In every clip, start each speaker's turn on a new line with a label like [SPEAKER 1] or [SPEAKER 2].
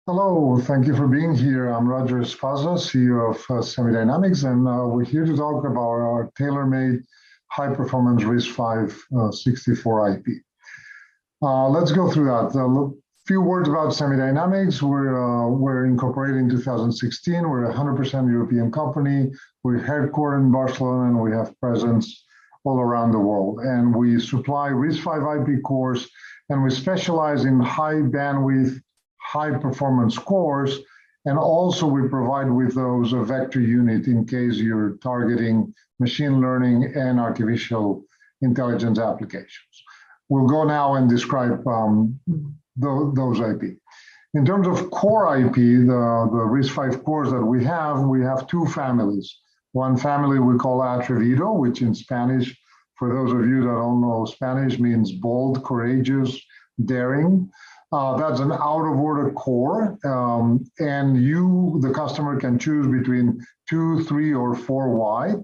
[SPEAKER 1] Hello, thank you for being here. I'm Roger Espasa, CEO of Semidynamics, and we're here to talk about our tailor-made high-performance RISC-V 64 IP. Let's go through that. A few words about Semidynamics. We're incorporated in 2016. We're a 100% European company. We're headquartered in Barcelona, and we have presence all around the world. And we supply RISC-V IP cores, and we specialize in high bandwidth, high performance cores, and also we provide with those a vector unit in case you're targeting machine learning and artificial intelligence applications. We'll go now and describe those IP. In terms of core IP, the RISC-V cores that we have two families. One family we call Atrevido, which in Spanish, for those of you that don't know Spanish, means bold, courageous, daring. That's an out-of-order core, and you, the customer, can choose between 2, 3, or 4 wide.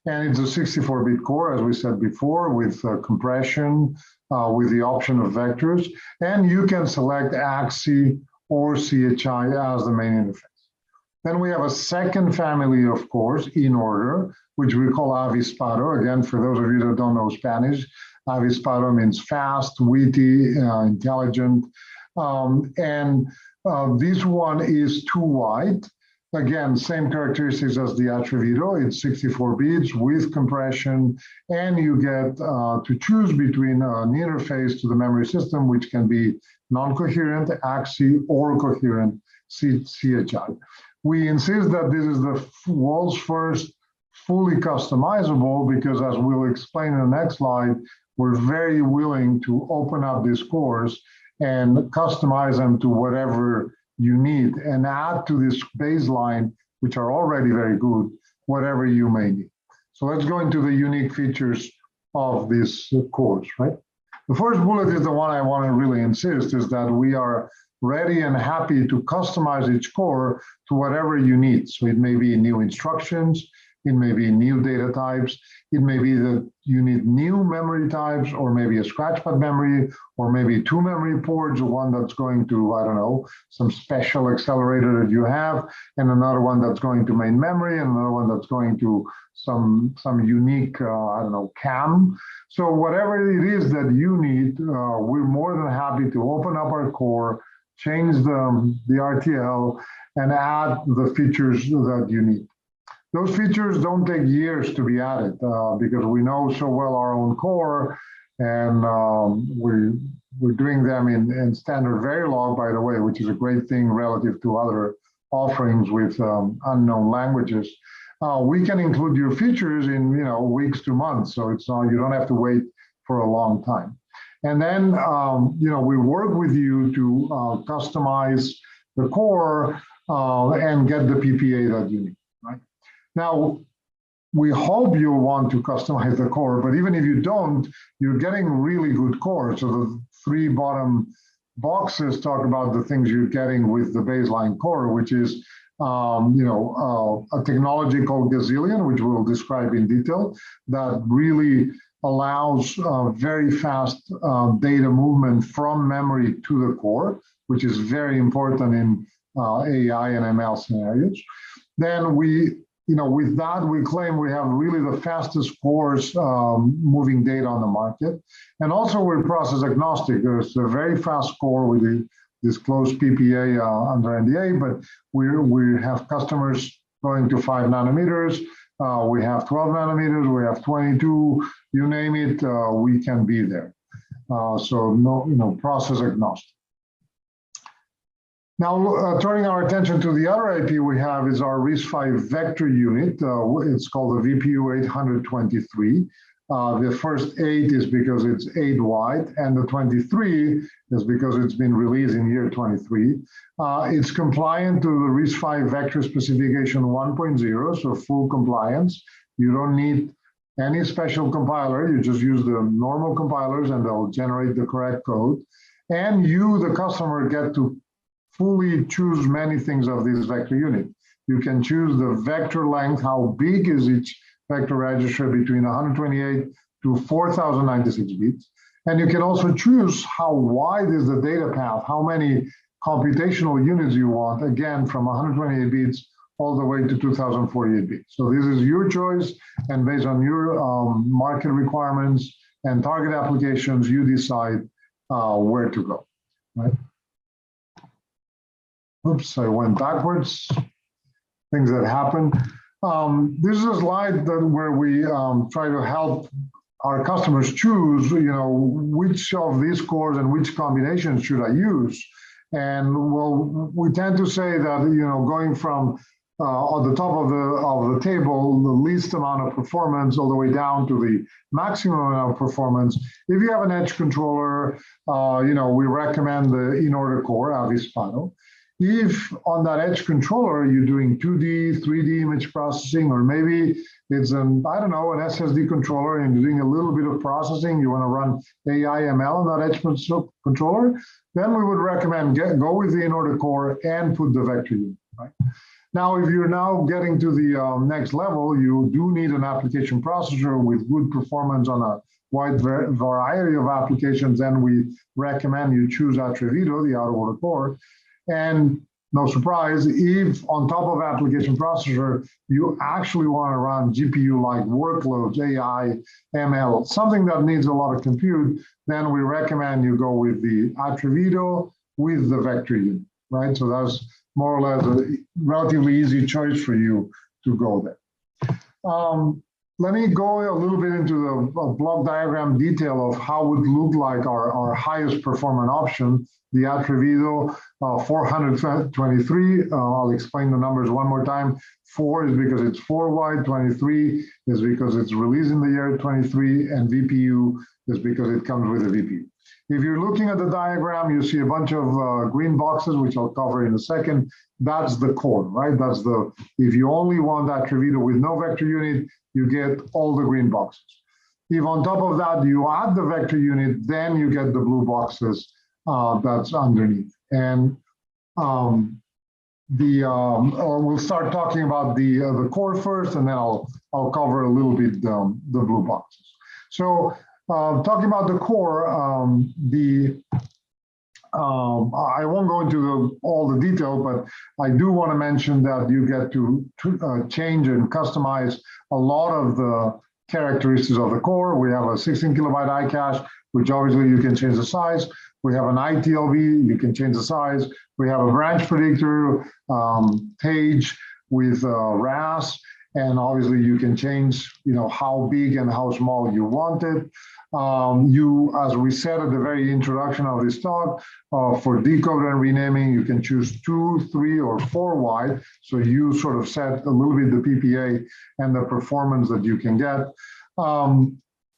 [SPEAKER 1] And it's a 64-bit core, as we said before, with compression, with the option of vectors. And you can select AXI or CHI as the main interface. Then we have a second family of cores in order, which we call Avispado. Again, for those of you that don't know Spanish, Avispado means fast, witty, intelligent. This one is 2 wide. Again, same characteristics as the Atrevido. It's 64 bits with compression, and you get to choose between an interface to the memory system, which can be non-coherent, AXI, or coherent, CHI. We insist that this is the world's first fully customizable because, as we'll explain in the next slide, we're very willing to open up these cores and customize them to whatever you need and add to this baseline, which are already very good, whatever you may need. So let's go into the unique features of these cores, right? The first bullet is the one I want to really insist, is that we are ready and happy to customize each core to whatever you need. So it may be new instructions, it may be new data types, it may be that you need new memory types, or maybe a scratchpad memory, or maybe 2 memory ports, one that's going to, I don't know, some special accelerator that you have, and another one that's going to main memory, and another one that's going to some unique, I don't know, CAM. So whatever it is that you need, we're more than happy to open up our core, change the RTL, and add the features that you need. Those features don't take years to be added because we know so well our own core, and we're doing them in standard Verilog, by the way, which is a great thing relative to other offerings with unknown languages. We can include your features in weeks to months, so it's not, you don't have to wait for a long time. And then we work with you to customize the core and get the PPA that you need, right? Now, we hope you'll want to customize the core, but even if you don't, you're getting really good cores. So the 3 bottom boxes talk about the things you're getting with the baseline core, which is a technology called Gazzillion, which we'll describe in detail, that really allows very fast data movement from memory to the core, which is very important in AI and ML scenarios. Then with that, we claim we have really the fastest cores moving data on the market. And also we're process agnostic. There's a very fast core with the disclosed PPA under NDA, but we have customers going to 5 nanometers. We have 12 nanometers, we have 22, you name it, we can be there. So no, process agnostic. Now, turning our attention to the other IP we have is our RISC-V vector unit. It's called the VPU 823. The first 8 is because it's 8 wide, and the 23 is because it's been released in year 23. It's compliant to the RISC-V vector specification 1.0, so full compliance. You don't need any special compiler. You just use the normal compilers, and they'll generate the correct code. And you, the customer, get to fully choose many things of this vector unit. You can choose the vector length, how big is each vector register between 128 to 4096 bits. And you can also choose how wide is the data path, how many computational units you want, again, from 128 bits all the way to 2048 bits. So this is your choice, and based on your market requirements and target applications, you decide where to go, right? Oops, I went backwards. Things that happen. This is a slide where we try to help our customers choose, which of these cores and which combinations should I use. And well, we tend to say that, going from on the top of the table, the least amount of performance all the way down to the maximum amount of performance. If you have an edge controller, we recommend the in-order core, Avispado. If on that edge controller, you're doing 2D, 3D image processing, or maybe it's an SSD controller and you're doing a little bit of processing, you want to run AI ML on that edge controller, then we would recommend go with the in-order core and put the vector unit, right? Now, if you're now getting to the next level, you do need an application processor with good performance on a wide variety of applications, then we recommend you choose Atrevido, the out-of-order core. And no surprise, if on top of application processor, you actually want to run GPU-like workloads, AI, ML, something that needs a lot of compute, then we recommend you go with the Atrevido with the vector unit, right? So that's more or less a relatively easy choice for you to go there. Let me go a little bit into the block diagram detail of how it would look like our highest performing option, the Atrevido 423. I'll explain the numbers one more time. 4 is because it's 4 wide, 23 is because it's released in the year 23, and VPU is because it comes with a VPU. If you're looking at the diagram, you see a bunch of green boxes, which I'll cover in a second. That's the core, right? That's if you only want Atrevido with no vector unit, you get all the green boxes. If on top of that, you add the vector unit, then you get the blue boxes that's underneath. And we'll start talking about the core first, and then I'll cover a little bit the blue boxes. So talking about the core, I won't go into all the detail, but I do want to mention that you get to change and customize a lot of the characteristics of the core. We have a 16 kilobyte I-cache, which obviously you can change the size. We have an ITLV, you can change the size. We have a branch predictor page with RAS, and obviously you can change, how big and how small you want it. As we said at the very introduction of this talk, for decoder and renaming, you can choose 2, 3, or 4 wide. So you sort of set a little bit the PPA and the performance that you can get.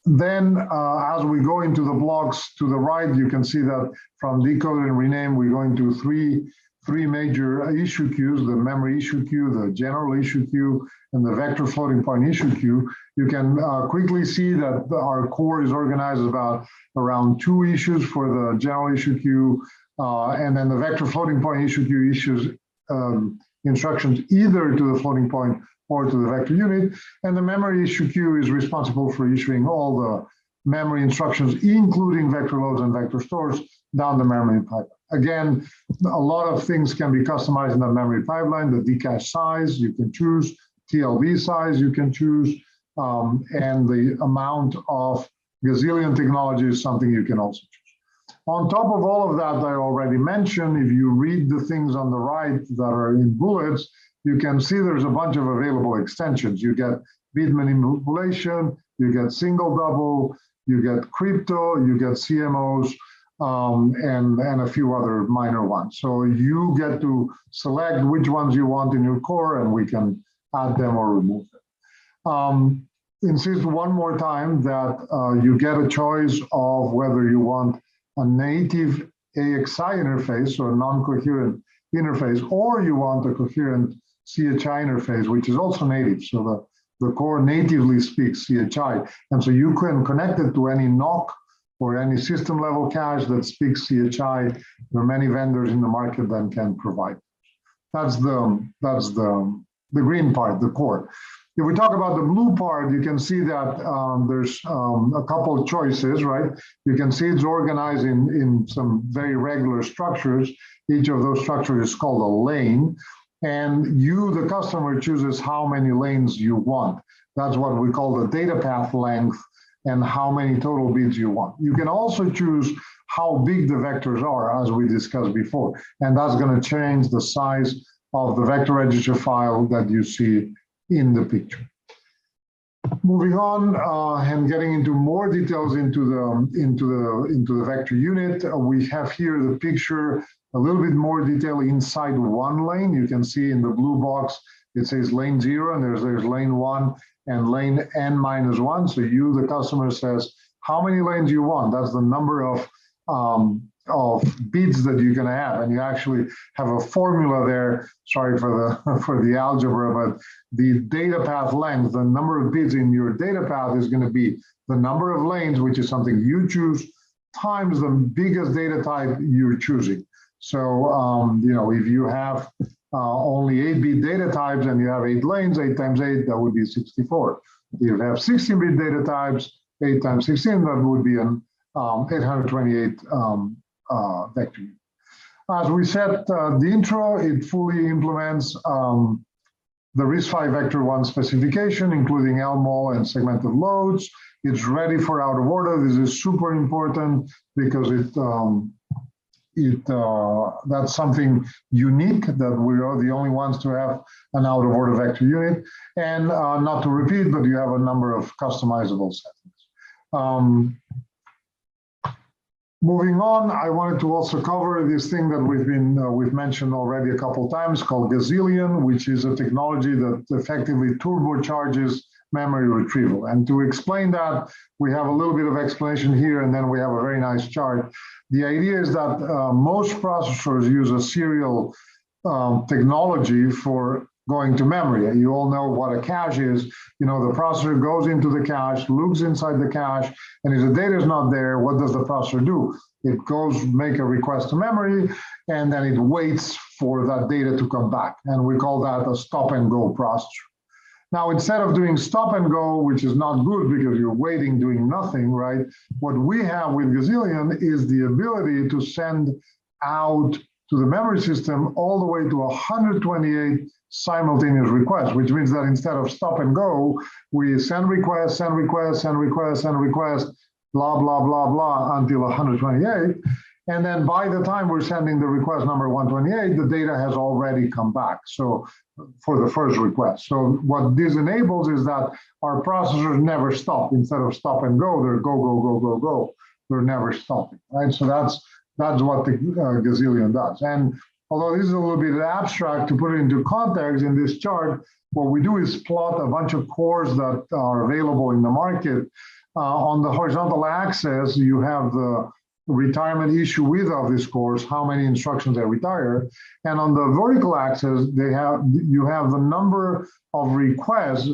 [SPEAKER 1] Then as we go into the blocks to the right, you can see that from decoder and rename, we go into three major issue queues: the memory issue queue, the general issue queue, and the vector floating point issue queue. You can quickly see that our core is organized around 2 issues for the general issue queue, and then the vector floating point issue queue issues instructions either to the floating point or to the vector unit. And the memory issue queue is responsible for issuing all the memory instructions, including vector loads and vector stores, down the memory pipeline. Again, a lot of things can be customized in the memory pipeline. The D-cache size you can choose, TLV size you can choose, and the amount of Gazzillion technology is something you can also choose. On top of all of that I already mentioned, if you read the things on the right that are in bullets, you can see there's a bunch of available extensions. You get bit manipulation, you get single double, you get crypto, you get CMOs, and a few other minor ones. So you get to select which ones you want in your core, and we can add them or remove them. Insist one more time that you get a choice of whether you want a native AXI interface, or a non-coherent interface, or you want a coherent CHI interface, which is also native. So the core natively speaks CHI. And so you can connect it to any NOC or any system level cache that speaks CHI. There are many vendors in the market that can provide. That's the green part, the core. If we talk about the blue part, you can see that there's a couple of choices, right? You can see it's organized in some very regular structures. Each of those structures is called a lane. And you, the customer, chooses how many lanes you want. That's what we call the data path length and how many total bits you want. You can also choose how big the vectors are, as we discussed before. And that's going to change the size of the vector register file that you see in the picture. Moving on and getting into more details into the vector unit, we have here the picture, a little bit more detail inside one lane. You can see in the blue box, it says lane 0, and there's lane 1 and lane n-1. So you, the customer, says how many lanes you want. That's the number of bits that you're going to have, and you actually have a formula there. Sorry for the algebra, but the data path length, the number of bits in your data path, is going to be the number of lanes, which is something you choose, times the biggest data type you're choosing. So if you have only 8-bit data types and you have 8 lanes, 8 times 8, that would be 64. If you have 16-bit data types, 8 times 16, that would be an 828 vector. As we said, the intro, it fully implements the RISC-V Vector 1 specification, including LMOL and segmented loads. It's ready for out of order. This is super important because that's something unique, that we are the only ones to have an out of order vector unit. And not to repeat, but you have a number of customizable settings. Moving on, I wanted to also cover this thing that we've mentioned already a couple of times, called Gazzillion, which is a technology that effectively turbocharges memory retrieval. And to explain that, we have a little bit of explanation here, and then we have a very nice chart. The idea is that most processors use a serial technology for going to memory. And you all know what a cache is. The processor goes into the cache, looks inside the cache, and if the data is not there, what does the processor do? It goes make a request to memory, and then it waits for that data to come back. And we call that a stop and go processor. Now, instead of doing stop and go, which is not good because you're waiting, doing nothing, right? What we have with Gazzillion is the ability to send out to the memory system all the way to 128 simultaneous requests, which means that instead of stop and go, we send requests, send requests, send requests, send requests, blah, blah, blah, blah, until 128. And then by the time we're sending the request number 128, the data has already come back. So for the first request. So what this enables is that our processors never stop. Instead of stop and go, they're go, go, go, go, go. They're never stopping, right? So that's what the Gazzillion does. And although this is a little bit abstract, to put it into context in this chart, what we do is plot a bunch of cores that are available in the market. On the horizontal axis, you have the retirement issue width of these cores, how many instructions they retire. And on the vertical axis, you have the number of requests,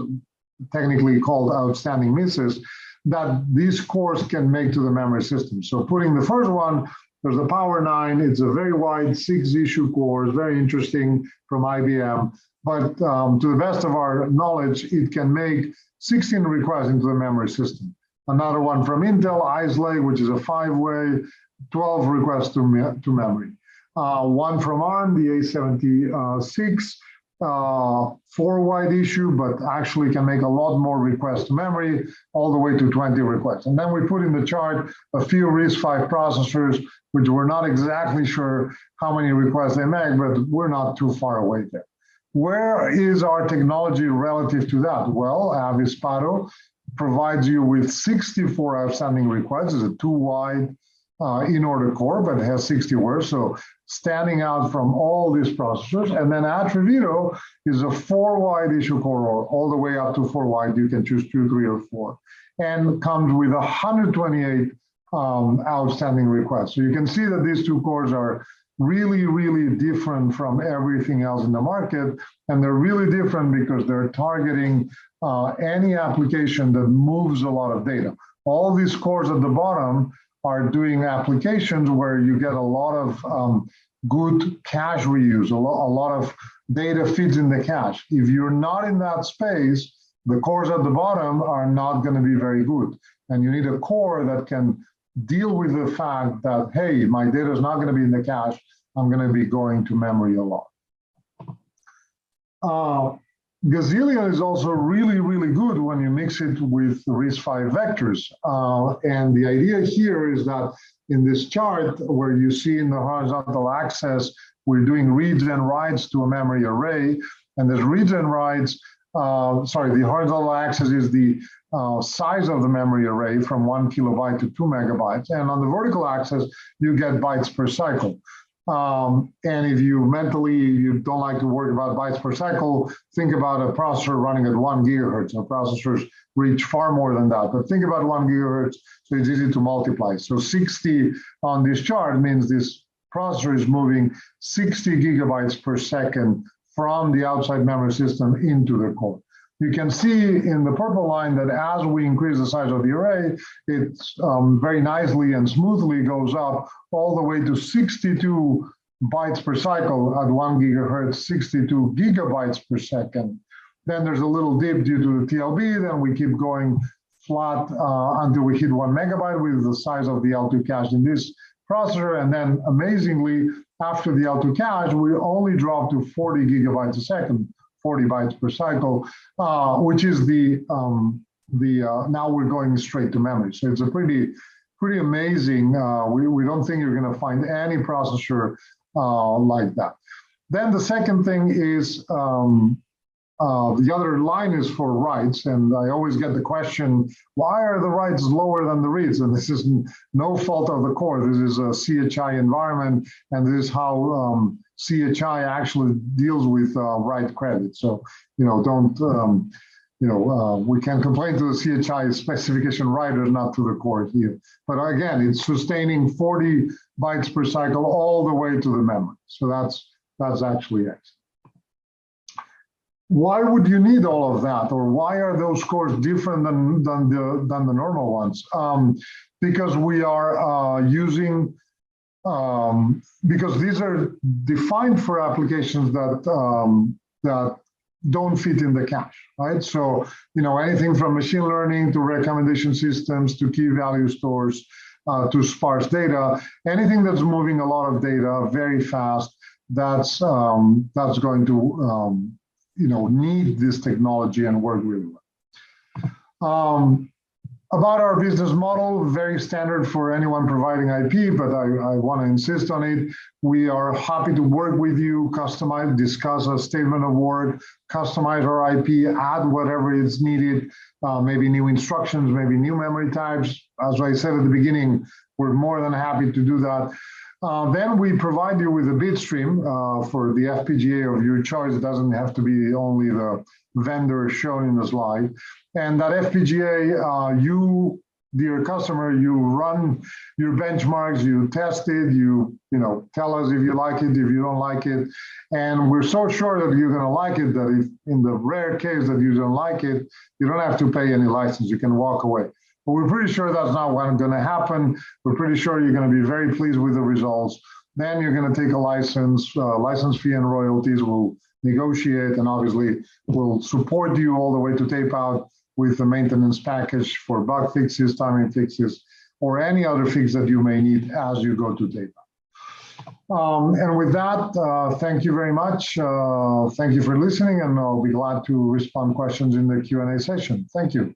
[SPEAKER 1] technically called outstanding misses, that these cores can make to the memory system. So putting the first one, there's the Power 9. It's a very wide 6-issue core, very interesting, from IBM. But to the best of our knowledge, it can make 16 requests into the memory system. Another one from Intel, Ice Lake, which is a 5-way, 12 requests to memory. One from ARM, the A76, 4-wide issue, but actually can make a lot more requests to memory, all the way to 20 requests. And then we put in the chart a few RISC-V processors, which we're not exactly sure how many requests they make, but we're not too far away there. Where is our technology relative to that? Well, Avispado provides you with 64 outstanding requests. It's a 2-wide in-order core, but it has 60 words, so standing out from all these processors. And then Atrevido is a 4-wide issue core, all the way up to 4-wide. You can choose 2, 3, or 4, and comes with 128 outstanding requests. So you can see that these two cores are really, really different from everything else in the market. And they're really different because they're targeting any application that moves a lot of data. All these cores at the bottom are doing applications where you get a lot of good cache reuse, a lot of data feeds in the cache. If you're not in that space, The cores at the bottom are not going to be very good. And you need a core that can deal with the fact that, hey, my data is not going to be in the cache. I'm going to be going to memory a lot. Gazzillion is also really, really good when you mix it with RISC-V vectors. And the idea here is that in this chart where you see in the horizontal axis, we're doing reads and writes to a memory array. And there's reads and writes, the horizontal axis is the size of the memory array from 1 kilobyte to 2 megabytes. And on the vertical axis, you get bytes per cycle. And if you don't like to worry about bytes per cycle, think about a processor running at 1 gigahertz. Now, processors reach far more than that, but think about 1 gigahertz, so it's easy to multiply. So 60 on this chart means this processor is moving 60 gigabytes per second from the outside memory system into the core. You can see in the purple line that as we increase the size of the array, it very nicely and smoothly goes up all the way to 62 bytes per cycle at 1 gigahertz, 62 gigabytes per second. Then there's a little dip due to the TLB, then we keep going flat until we hit 1 megabyte with the size of the L2 cache in this processor. And then amazingly, after the L2 cache, we only drop to 40 gigabytes a second, 40 bytes per cycle, which is now we're going straight to memory. So it's a pretty amazing. We don't think you're going to find any processor like that. Then the second thing is the other line is for writes, and I always get the question, why are the writes lower than the reads? And this is no fault of the core. This is a CHI environment, and this is how CHI actually deals with write credit. So, we can complain to the CHI specification writers, not to the core here. But again, it's sustaining 40 bytes per cycle all the way to the memory. So that's actually excellent. Why would you need all of that, or why are those cores different than the normal ones? Because we are using because these are defined for applications that don't fit in the cache, right? So, anything from machine learning to recommendation systems to key value stores to sparse data, anything that's moving a lot of data very fast, that's going to need this technology and work really well. About our business model, very standard for anyone providing IP, but I want to insist on it. We are happy to work with you, customize, discuss a statement of work, customize our IP, add whatever is needed, maybe new instructions, maybe new memory types. As I said at the beginning, we're more than happy to do that. Then we provide you with a bit stream for the FPGA of your choice. It doesn't have to be only the vendor shown in the slide. And that FPGA, you, dear customer, you run your benchmarks, you test it, you tell us if you like it, if you don't like it. And we're so sure that you're going to like it that if in the rare case that you don't like it, you don't have to pay any license. You can walk away. But we're pretty sure that's not what's going to happen. We're pretty sure you're going to be very pleased with the results. Then you're going to take a license fee and royalties. We'll negotiate, and obviously we'll support you all the way to tape out with the maintenance package for bug fixes, timing fixes, or any other fix that you may need as you go to tape out. And with that, thank you very much. Thank you for listening, and I'll be glad to respond to questions in the Q&A session. Thank you.